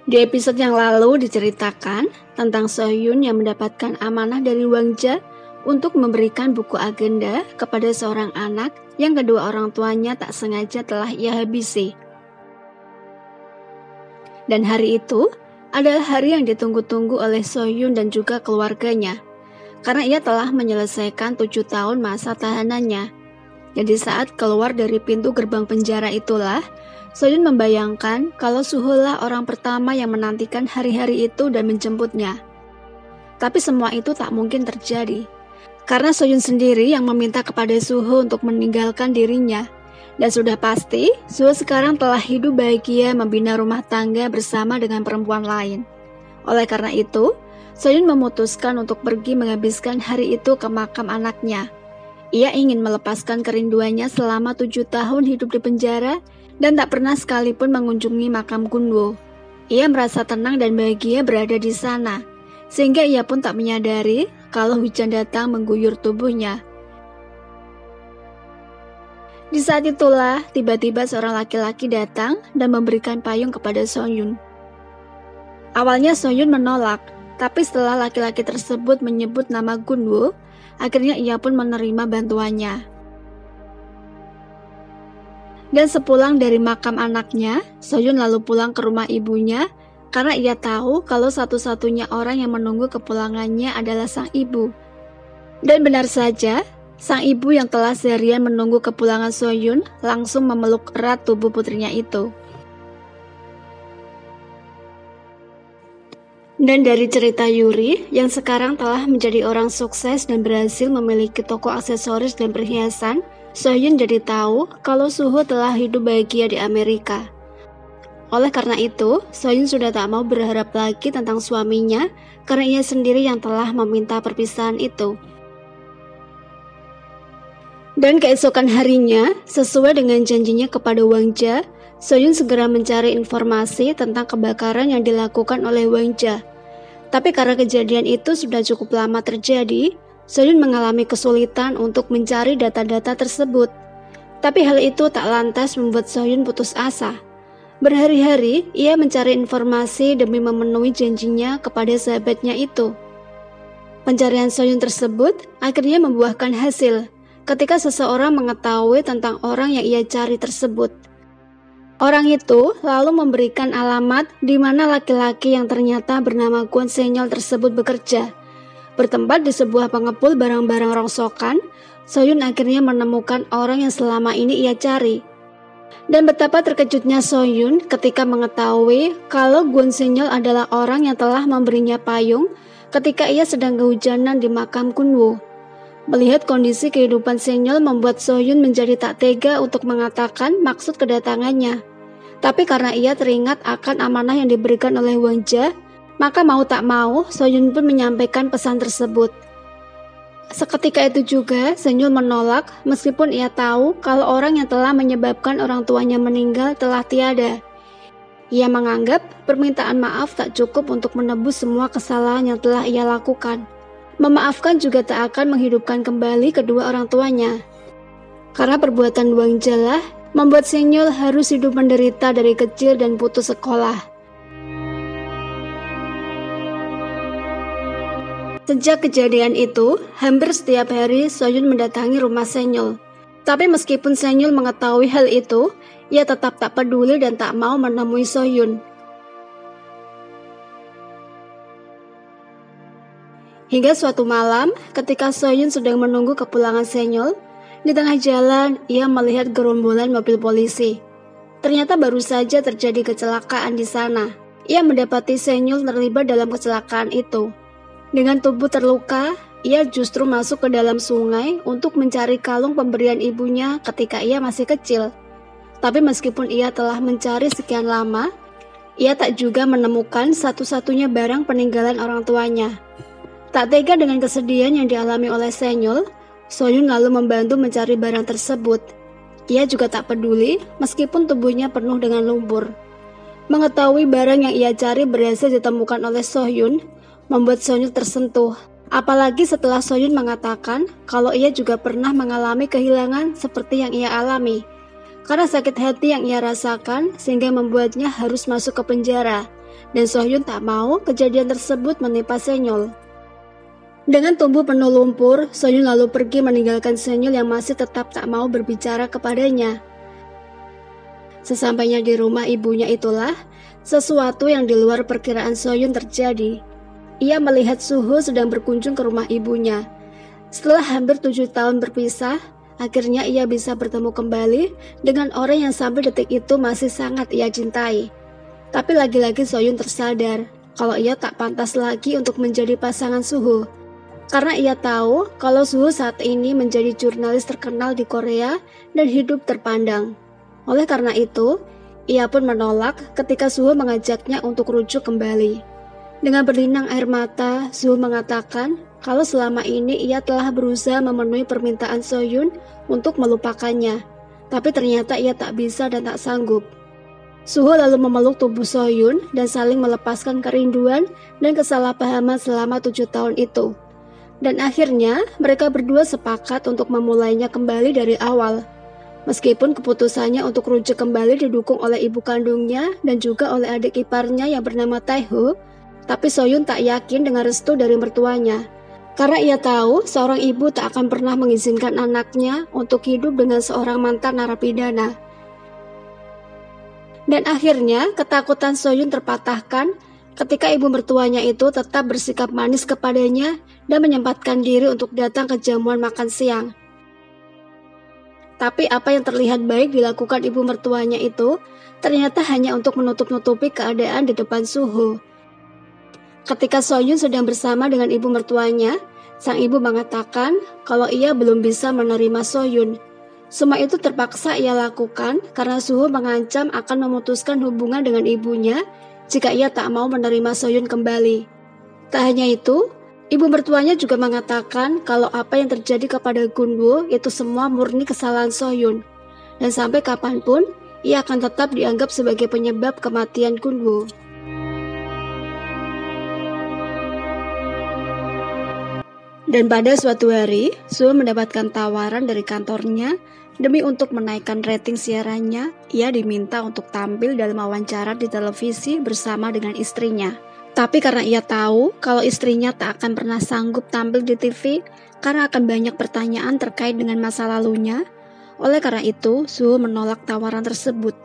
Di episode yang lalu diceritakan tentang Sohyun yang mendapatkan amanah dari Wang Ja untuk memberikan buku agenda kepada seorang anak yang kedua orang tuanya tak sengaja telah ia habisi. Dan hari itu adalah hari yang ditunggu-tunggu oleh Sohyun dan juga keluarganya, karena ia telah menyelesaikan 7 tahun masa tahanannya. Jadi saat keluar dari pintu gerbang penjara itulah, Sohyun membayangkan kalau Suholah orang pertama yang menantikan hari-hari itu dan menjemputnya. Tapi semua itu tak mungkin terjadi, karena Sohyun sendiri yang meminta kepada Suho untuk meninggalkan dirinya. Dan sudah pasti, Suho sekarang telah hidup bahagia membina rumah tangga bersama dengan perempuan lain. Oleh karena itu, Sohyun memutuskan untuk pergi menghabiskan hari itu ke makam anaknya. Ia ingin melepaskan kerinduannya selama 7 tahun hidup di penjara dan tak pernah sekalipun mengunjungi makam Gunwo. Ia merasa tenang dan bahagia berada di sana, sehingga ia pun tak menyadari kalau hujan datang mengguyur tubuhnya. Di saat itulah, tiba-tiba seorang laki-laki datang dan memberikan payung kepada Sohyun. Awalnya Sohyun menolak, tapi setelah laki-laki tersebut menyebut nama Gunwo, akhirnya ia pun menerima bantuannya. Dan sepulang dari makam anaknya, Sohyun lalu pulang ke rumah ibunya karena ia tahu kalau satu-satunya orang yang menunggu kepulangannya adalah sang ibu. Dan benar saja, sang ibu yang telah seharian menunggu kepulangan Sohyun langsung memeluk erat tubuh putrinya itu. Dan dari cerita Yuri yang sekarang telah menjadi orang sukses dan berhasil memiliki toko aksesoris dan perhiasan, Sohyun jadi tahu kalau Suho telah hidup bahagia di Amerika. Oleh karena itu, Sohyun sudah tak mau berharap lagi tentang suaminya karena ia sendiri yang telah meminta perpisahan itu. Dan keesokan harinya, sesuai dengan janjinya kepada Wang Ja, Sohyun segera mencari informasi tentang kebakaran yang dilakukan oleh Wang Ja. Tapi karena kejadian itu sudah cukup lama terjadi, Sohyun mengalami kesulitan untuk mencari data-data tersebut. Tapi hal itu tak lantas membuat Sohyun putus asa. Berhari-hari, ia mencari informasi demi memenuhi janjinya kepada sahabatnya itu. Pencarian Sohyun tersebut akhirnya membuahkan hasil ketika seseorang mengetahui tentang orang yang ia cari tersebut. Orang itu lalu memberikan alamat di mana laki-laki yang ternyata bernama Kwon Senyol tersebut bekerja. Bertempat di sebuah pengepul barang-barang rongsokan, Sohyun akhirnya menemukan orang yang selama ini ia cari. Dan betapa terkejutnya Sohyun ketika mengetahui kalau Kwon Senyol adalah orang yang telah memberinya payung ketika ia sedang kehujanan di makam Gunwo. Melihat kondisi kehidupan Senyol membuat Sohyun menjadi tak tega untuk mengatakan maksud kedatangannya. Tapi karena ia teringat akan amanah yang diberikan oleh Wang Ja, maka mau tak mau Sohyun pun menyampaikan pesan tersebut. Seketika itu juga Senyol menolak meskipun ia tahu kalau orang yang telah menyebabkan orang tuanya meninggal telah tiada. Ia menganggap permintaan maaf tak cukup untuk menebus semua kesalahan yang telah ia lakukan. Memaafkan juga tak akan menghidupkan kembali kedua orang tuanya. Karena perbuatan Wang Ja lah membuat Senyol harus hidup menderita dari kecil dan putus sekolah. Sejak kejadian itu, hampir setiap hari Sohyun mendatangi rumah Senyol. Tapi meskipun Senyol mengetahui hal itu, ia tetap tak peduli dan tak mau menemui Sohyun. Hingga suatu malam, ketika Sohyun sedang menunggu kepulangan Senyol, di tengah jalan ia melihat gerombolan mobil polisi. Ternyata baru saja terjadi kecelakaan di sana. Ia mendapati Senyol terlibat dalam kecelakaan itu. Dengan tubuh terluka, ia justru masuk ke dalam sungai untuk mencari kalung pemberian ibunya ketika ia masih kecil. Tapi meskipun ia telah mencari sekian lama, ia tak juga menemukan satu-satunya barang peninggalan orang tuanya. Tak tega dengan kesedihan yang dialami oleh Senyol, Sohyun lalu membantu mencari barang tersebut. Ia juga tak peduli meskipun tubuhnya penuh dengan lumpur. Mengetahui barang yang ia cari berhasil ditemukan oleh Sohyun, membuat Sohyun tersentuh. Apalagi setelah Sohyun mengatakan kalau ia juga pernah mengalami kehilangan seperti yang ia alami. Karena sakit hati yang ia rasakan sehingga membuatnya harus masuk ke penjara. dan Sohyun tak mau kejadian tersebut menimpa Senyul. Dengan tubuh penuh lumpur, Sohyun lalu pergi meninggalkan Senyul yang masih tetap tak mau berbicara kepadanya. Sesampainya di rumah ibunya itulah, sesuatu yang di luar perkiraan Sohyun terjadi. Ia melihat Suho sedang berkunjung ke rumah ibunya. Setelah hampir 7 tahun berpisah, akhirnya ia bisa bertemu kembali dengan orang yang sampai detik itu masih sangat ia cintai. Tapi lagi-lagi Sohyun tersadar kalau ia tak pantas lagi untuk menjadi pasangan Suho. Karena ia tahu kalau Suho saat ini menjadi jurnalis terkenal di Korea dan hidup terpandang. Oleh karena itu, ia pun menolak ketika Suho mengajaknya untuk rujuk kembali. Dengan berlinang air mata, Suho mengatakan kalau selama ini ia telah berusaha memenuhi permintaan Sohyun untuk melupakannya, tapi ternyata ia tak bisa dan tak sanggup. Suho lalu memeluk tubuh Sohyun dan saling melepaskan kerinduan dan kesalahpahaman selama 7 tahun itu. Dan akhirnya mereka berdua sepakat untuk memulainya kembali dari awal. Meskipun keputusannya untuk rujuk kembali didukung oleh ibu kandungnya dan juga oleh adik iparnya yang bernama Taeho, tapi Sohyun tak yakin dengan restu dari mertuanya. Karena ia tahu seorang ibu tak akan pernah mengizinkan anaknya untuk hidup dengan seorang mantan narapidana. Dan akhirnya ketakutan Sohyun terpatahkan ketika ibu mertuanya itu tetap bersikap manis kepadanya dan menyempatkan diri untuk datang ke jamuan makan siang. Tapi apa yang terlihat baik dilakukan ibu mertuanya itu ternyata hanya untuk menutup-nutupi keadaan di depan Suho. Ketika Sohyun sedang bersama dengan ibu mertuanya, sang ibu mengatakan kalau ia belum bisa menerima Sohyun. Semua itu terpaksa ia lakukan karena Suho mengancam akan memutuskan hubungan dengan ibunya jika ia tak mau menerima Sohyun kembali. Tak hanya itu, ibu mertuanya juga mengatakan kalau apa yang terjadi kepada Gunwoo itu semua murni kesalahan Sohyun. Dan sampai kapanpun, ia akan tetap dianggap sebagai penyebab kematian Gunwoo. Dan pada suatu hari, Suho mendapatkan tawaran dari kantornya demi untuk menaikkan rating siarannya. Ia diminta untuk tampil dalam wawancara di televisi bersama dengan istrinya. Tapi karena ia tahu kalau istrinya tak akan pernah sanggup tampil di TV karena akan banyak pertanyaan terkait dengan masa lalunya, oleh karena itu Suho menolak tawaran tersebut.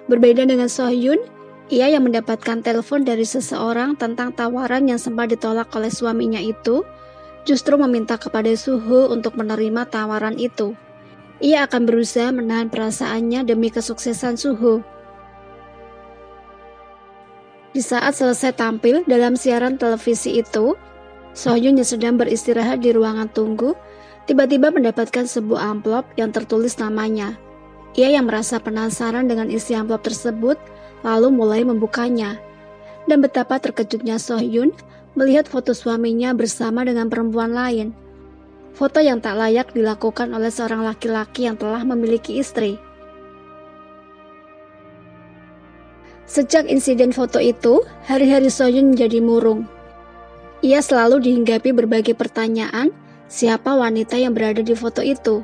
Berbeda dengan Sohyun, ia yang mendapatkan telepon dari seseorang tentang tawaran yang sempat ditolak oleh suaminya itu, justru meminta kepada Suho untuk menerima tawaran itu. Ia akan berusaha menahan perasaannya demi kesuksesan Suho. Di saat selesai tampil dalam siaran televisi itu, Sohyun yang sedang beristirahat di ruangan tunggu, tiba-tiba mendapatkan sebuah amplop yang tertulis namanya. Ia yang merasa penasaran dengan isi amplop tersebut, lalu mulai membukanya. Dan betapa terkejutnya Sohyun melihat foto suaminya bersama dengan perempuan lain. Foto yang tak layak dilakukan oleh seorang laki-laki yang telah memiliki istri. Sejak insiden foto itu, hari-hari Sohyun menjadi murung. Ia selalu dihinggapi berbagai pertanyaan, siapa wanita yang berada di foto itu.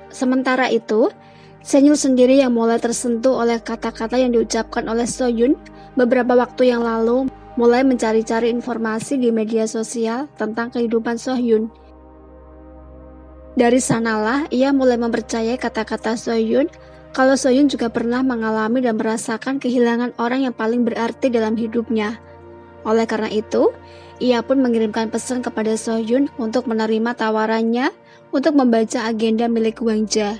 Sementara itu, Senyul sendiri yang mulai tersentuh oleh kata-kata yang diucapkan oleh Sohyun beberapa waktu yang lalu mulai mencari-cari informasi di media sosial tentang kehidupan Sohyun. Dari sanalah ia mulai mempercayai kata-kata Sohyun kalau Sohyun juga pernah mengalami dan merasakan kehilangan orang yang paling berarti dalam hidupnya. Oleh karena itu, ia pun mengirimkan pesan kepada Sohyun untuk menerima tawarannya untuk membaca agenda milik Wangja.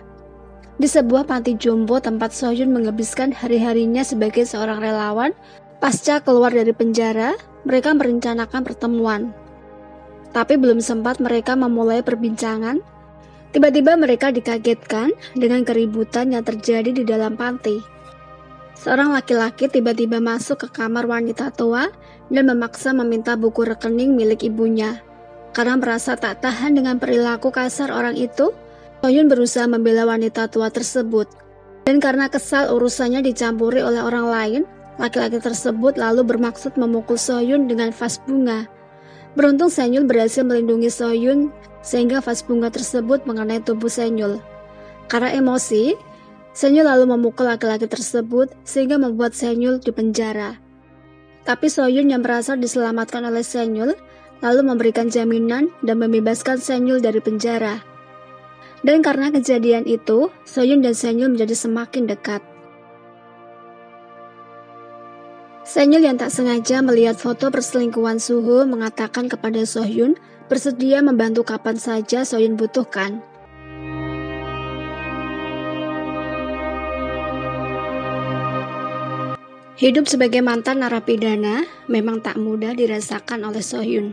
Di sebuah panti jompo tempat Sohyun menghabiskan hari-harinya sebagai seorang relawan, pasca keluar dari penjara, mereka merencanakan pertemuan. Tapi belum sempat mereka memulai perbincangan, tiba-tiba mereka dikagetkan dengan keributan yang terjadi di dalam panti. Seorang laki-laki tiba-tiba masuk ke kamar wanita tua dan memaksa meminta buku rekening milik ibunya. Karena merasa tak tahan dengan perilaku kasar orang itu, Sohyun berusaha membela wanita tua tersebut. Dan karena kesal urusannya dicampuri oleh orang lain, laki-laki tersebut lalu bermaksud memukul Sohyun dengan vas bunga. Beruntung Senyul berhasil melindungi Sohyun sehingga vas bunga tersebut mengenai tubuh Senyul. Karena emosi, Seonyul lalu memukul laki-laki tersebut sehingga membuat Seonyul dipenjara. Tapi Soyun yang merasa diselamatkan oleh Seonyul lalu memberikan jaminan dan membebaskan Seonyul dari penjara. Dan karena kejadian itu, Soyun dan Seonyul menjadi semakin dekat. Seonyul yang tak sengaja melihat foto perselingkuhan Suho mengatakan kepada Sohyun bersedia membantu kapan saja Soyun butuhkan. Hidup sebagai mantan narapidana memang tak mudah dirasakan oleh Sohyun.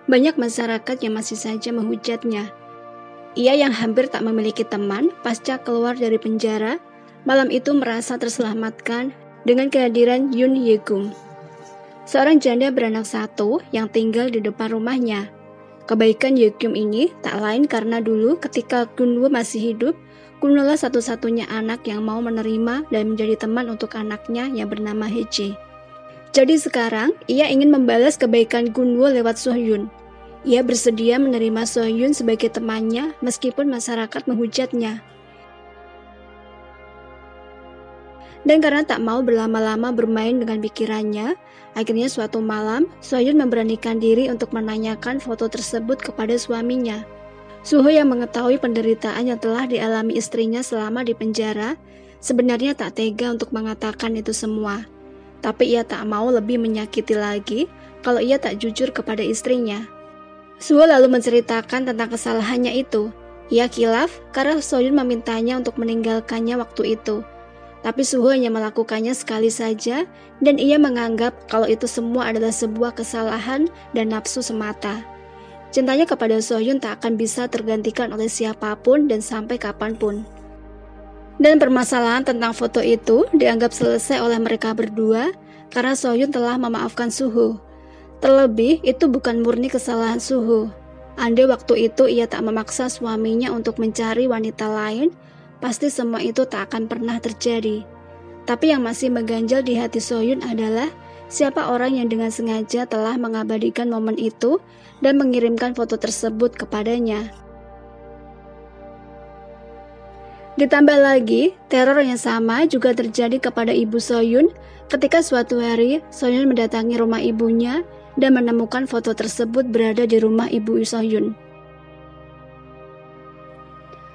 Banyak masyarakat yang masih saja menghujatnya. Ia yang hampir tak memiliki teman pasca keluar dari penjara, malam itu merasa terselamatkan dengan kehadiran Yoon Ye-gung, seorang janda beranak satu yang tinggal di depan rumahnya. Kebaikan Ye-gung ini tak lain karena dulu ketika Gunwoo masih hidup, Gunwoo lah satu-satunya anak yang mau menerima dan menjadi teman untuk anaknya yang bernama Hye-ji. Jadi sekarang, ia ingin membalas kebaikan Gunwoo lewat Sohyun. Ia bersedia menerima Sohyun sebagai temannya meskipun masyarakat menghujatnya. Dan karena tak mau berlama-lama bermain dengan pikirannya, akhirnya suatu malam, Sohyun memberanikan diri untuk menanyakan foto tersebut kepada suaminya. Suho yang mengetahui penderitaan yang telah dialami istrinya selama di penjara, sebenarnya tak tega untuk mengatakan itu semua. Tapi ia tak mau lebih menyakiti lagi kalau ia tak jujur kepada istrinya. Suho lalu menceritakan tentang kesalahannya itu. Ia kilaf karena Sohyun memintanya untuk meninggalkannya waktu itu. Tapi Suho hanya melakukannya sekali saja dan ia menganggap kalau itu semua adalah sebuah kesalahan dan nafsu semata. Cintanya kepada Sohyun tak akan bisa tergantikan oleh siapapun dan sampai kapanpun. Dan permasalahan tentang foto itu dianggap selesai oleh mereka berdua karena Sohyun telah memaafkan Suho. Terlebih itu bukan murni kesalahan Suho. Andai waktu itu ia tak memaksa suaminya untuk mencari wanita lain, pasti semua itu tak akan pernah terjadi. Tapi yang masih mengganjal di hati Sohyun adalah siapa orang yang dengan sengaja telah mengabadikan momen itu dan mengirimkan foto tersebut kepadanya. Ditambah lagi, teror yang sama juga terjadi kepada ibu Sohyun ketika suatu hari Sohyun mendatangi rumah ibunya dan menemukan foto tersebut berada di rumah ibu Sohyun.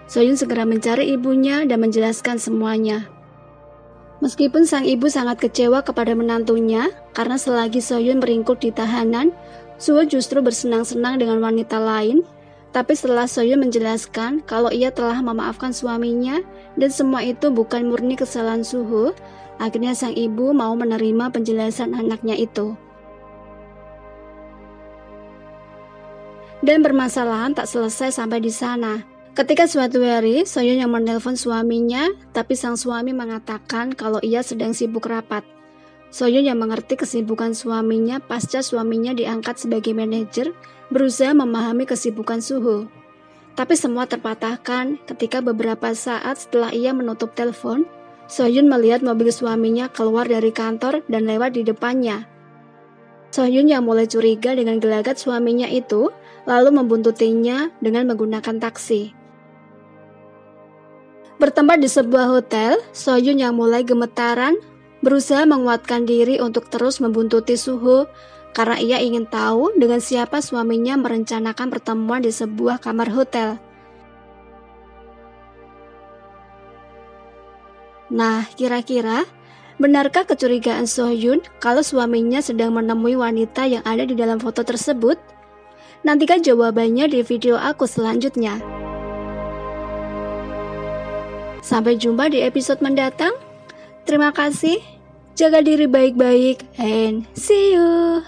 Sohyun segera mencari ibunya dan menjelaskan semuanya. Meskipun sang ibu sangat kecewa kepada menantunya karena selagi Sohyun meringkuk di tahanan, Suho justru bersenang-senang dengan wanita lain. Tapi setelah Sohyun menjelaskan kalau ia telah memaafkan suaminya dan semua itu bukan murni kesalahan Suho, akhirnya sang ibu mau menerima penjelasan anaknya itu. Dan permasalahan tak selesai sampai di sana. Ketika suatu hari, Sohyun yang menelpon suaminya, tapi sang suami mengatakan kalau ia sedang sibuk rapat. Sohyun yang mengerti kesibukan suaminya pasca suaminya diangkat sebagai manajer, berusaha memahami kesibukan Suho. Tapi semua terpatahkan ketika beberapa saat setelah ia menutup telepon, Sohyun melihat mobil suaminya keluar dari kantor dan lewat di depannya. Sohyun yang mulai curiga dengan gelagat suaminya itu, lalu membuntutinya dengan menggunakan taksi. Bertempat di sebuah hotel, Sohyun yang mulai gemetaran berusaha menguatkan diri untuk terus membuntuti Suho karena ia ingin tahu dengan siapa suaminya merencanakan pertemuan di sebuah kamar hotel. Nah, kira-kira benarkah kecurigaan Sohyun kalau suaminya sedang menemui wanita yang ada di dalam foto tersebut? Nantikan jawabannya di video aku selanjutnya. Sampai jumpa di episode mendatang. Terima kasih. Jaga diri baik-baik and see you.